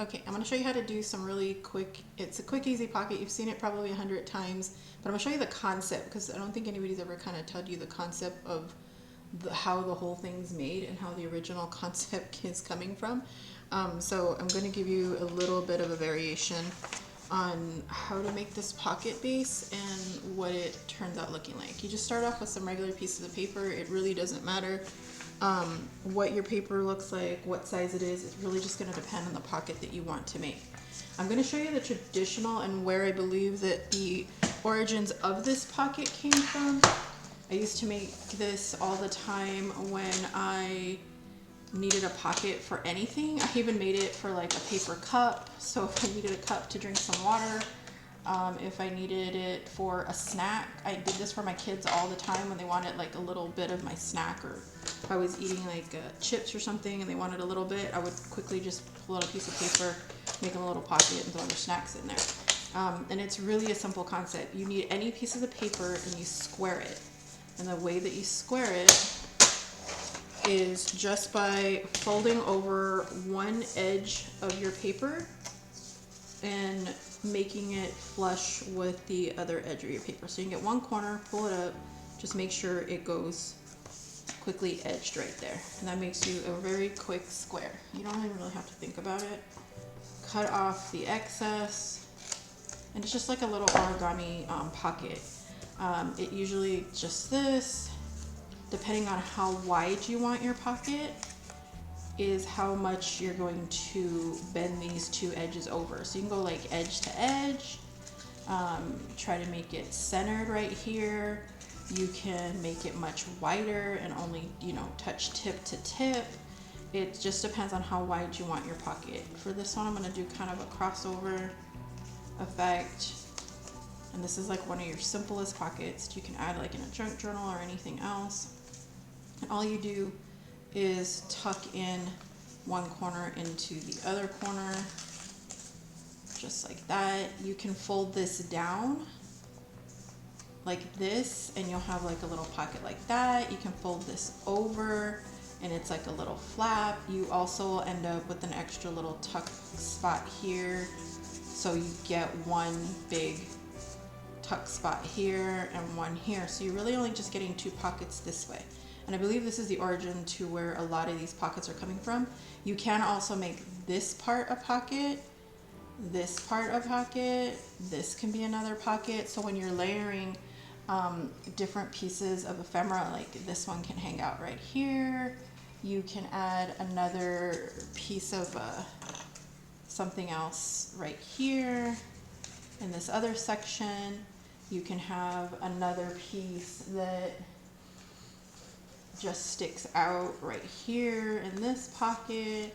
Okay, I'm going to show you how to do some really quick, it's a quick, easy pocket. You've seen it probably 100 times, but I'm going to show you the concept because I don't think anybody's ever kind of told you the concept of how the whole thing's made and how the original concept is coming from. So I'm going to give you a little bit of a variation on how to make this pocket base and what it turns out looking like. You just start off with some regular pieces of paper. It really doesn't matter what your paper looks like, what size it is. It's really just going to depend on the pocket that you want to make. I'm going to show you the traditional and where I believe that the origins of this pocket came from. I used to make this all the time when I needed a pocket for anything. I even made it for like a paper cup. So if I needed a cup to drink some water, if I needed it for a snack, I did this for my kids all the time when they wanted like a little bit of my snack, or if I was eating like chips or something and they wanted a little bit, I would quickly just pull out a piece of paper, make them a little pocket and throw their snacks in there. And it's really a simple concept. You need any pieces of paper and you square it. And the way that you square it is just by folding over one edge of your paper and making it flush with the other edge of your paper. So you can get one corner, pull it up, just make sure it goes quickly edged right there. And that makes you a very quick square. You don't even really have to think about it. Cut off the excess, and it's just like a little origami pocket. It usually just this, depending on how wide you want your pocket, is how much you're going to bend these two edges over. So you can go like edge to edge, try to make it centered right here. You can make it much wider and only, touch tip to tip. It just depends on how wide you want your pocket. For this one, I'm gonna do kind of a crossover effect. And this is like one of your simplest pockets. You can add like in a junk journal or anything else. And all you do is tuck in one corner into the other corner, just like that. You can fold this down like this and you'll have like a little pocket like that. You can fold this over and it's like a little flap. You also end up with an extra little tuck spot here, so you get one big tuck spot here and one here. So you're really only just getting two pockets this way. And I believe this is the origin to where a lot of these pockets are coming from. You can also make this part a pocket, this part a pocket, this can be another pocket. So when you're layering different pieces of ephemera, like this one can hang out right here. You can add another piece of something else right here. In this other section, you can have another piece that just sticks out right here in this pocket.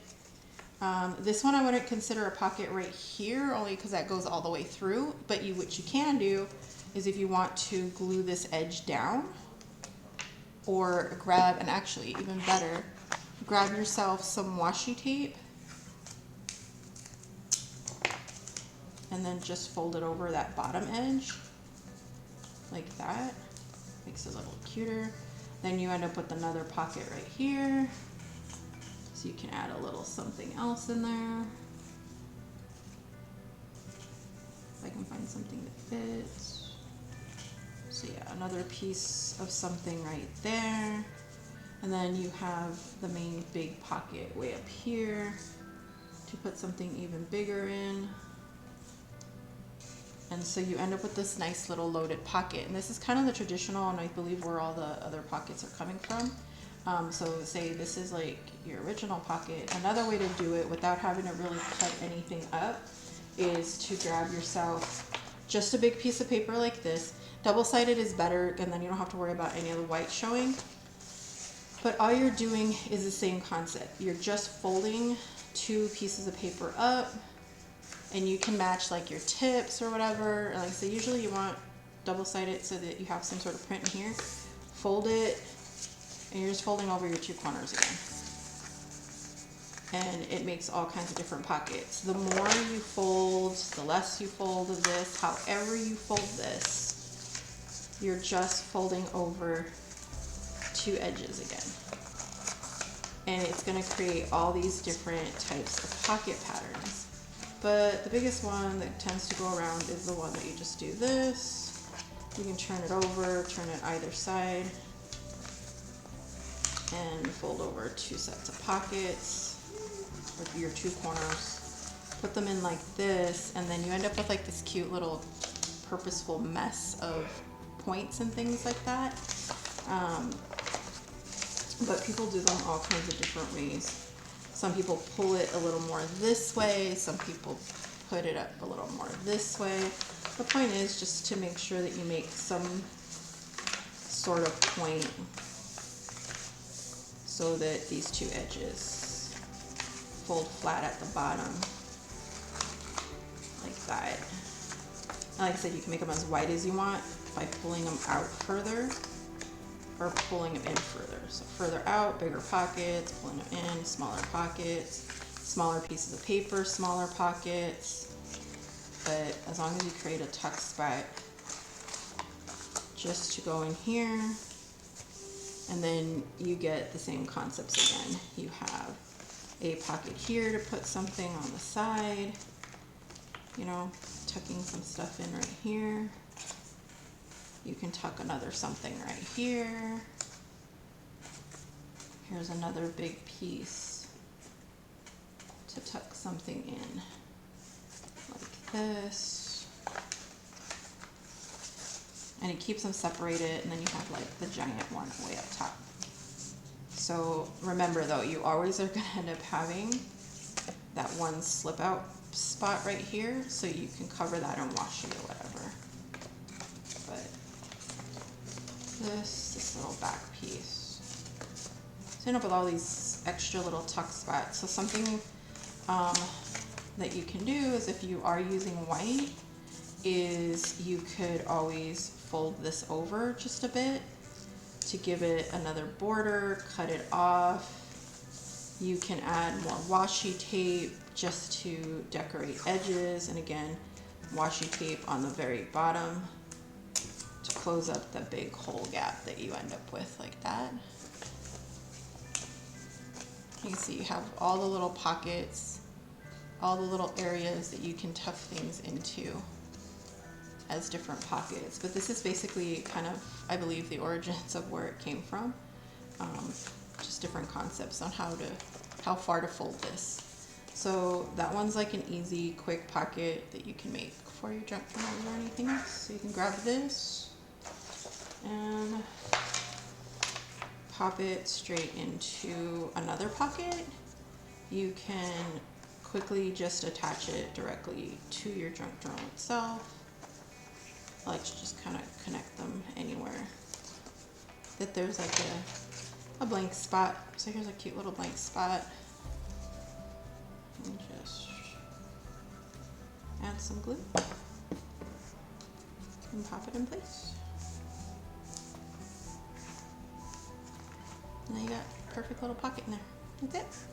This one I wouldn't consider a pocket right here, only because that goes all the way through. But what you can do is, if you want to glue this edge down, or grab, and actually even better, grab yourself some washi tape and then just fold it over that bottom edge like that. Makes it a little cuter. Then you end up with another pocket right here. So you can add a little something else in there. If I can find something that fits. So yeah, another piece of something right there. And then you have the main big pocket way up here to put something even bigger in. And so you end up with this nice little loaded pocket. And this is kind of the traditional, and I believe where all the other pockets are coming from. So say this is like your original pocket. Another way to do it without having to really cut anything up is to grab yourself just a big piece of paper like this. Double-sided is better, and then you don't have to worry about any of the white showing. But all you're doing is the same concept. You're just folding two pieces of paper up, and you can match like your tips or whatever. Like, so usually you want double-sided so that you have some sort of print in here. Fold it, and you're just folding over your two corners again. And it makes all kinds of different pockets. The more you fold, the less you fold of this. However you fold this, you're just folding over two edges again. And it's going to create all these different types of pocket patterns. But the biggest one that tends to go around is the one that you just do this. You can turn it over, turn it either side, and fold over 2 sets of pockets with your 2 corners. Put them in like this, and then you end up with like this cute little purposeful mess of points and things like that. But people do them all kinds of different ways. Some people pull it a little more this way, some people put it up a little more this way. The point is just to make sure that you make some sort of point so that these 2 edges fold flat at the bottom, like that. And like I said, you can make them as wide as you want by pulling them out further or pulling them in further. So further out, bigger pockets, pulling them in, smaller pockets, smaller pieces of paper, smaller pockets. But as long as you create a tuck spot, just to go in here, and then you get the same concepts again. You have a pocket here to put something on the side, you know, tucking some stuff in right here. You can tuck another something right here. Here's another big piece to tuck something in, like this. And it keeps them separated, and then you have like the giant one way up top. So remember though, you always are gonna end up having that one slip out spot right here, so you can cover that and wash it or whatever. But this little back piece. So you end up with all these extra little tuck spots. So something that you can do is, if you are using white, is you could always fold this over just a bit to give it another border, cut it off. You can add more washi tape just to decorate edges, and again, washi tape on the very bottom to close up the big hole gap that you end up with, like that. You can see you have all the little pockets, all the little areas that you can tuck things into as different pockets. But this is basically kind of, I believe, the origins of where it came from. Just different concepts on how far to fold this. So that one's like an easy, quick pocket that you can make for your junk journals or anything else. So you can grab this and pop it straight into another pocket. You can quickly just attach it directly to your junk journal itself. I like to just kind of connect them anywhere that there's like a blank spot. So here's a cute little blank spot. And just add some glue and pop it in place. And then you got a perfect little pocket in there. That's it.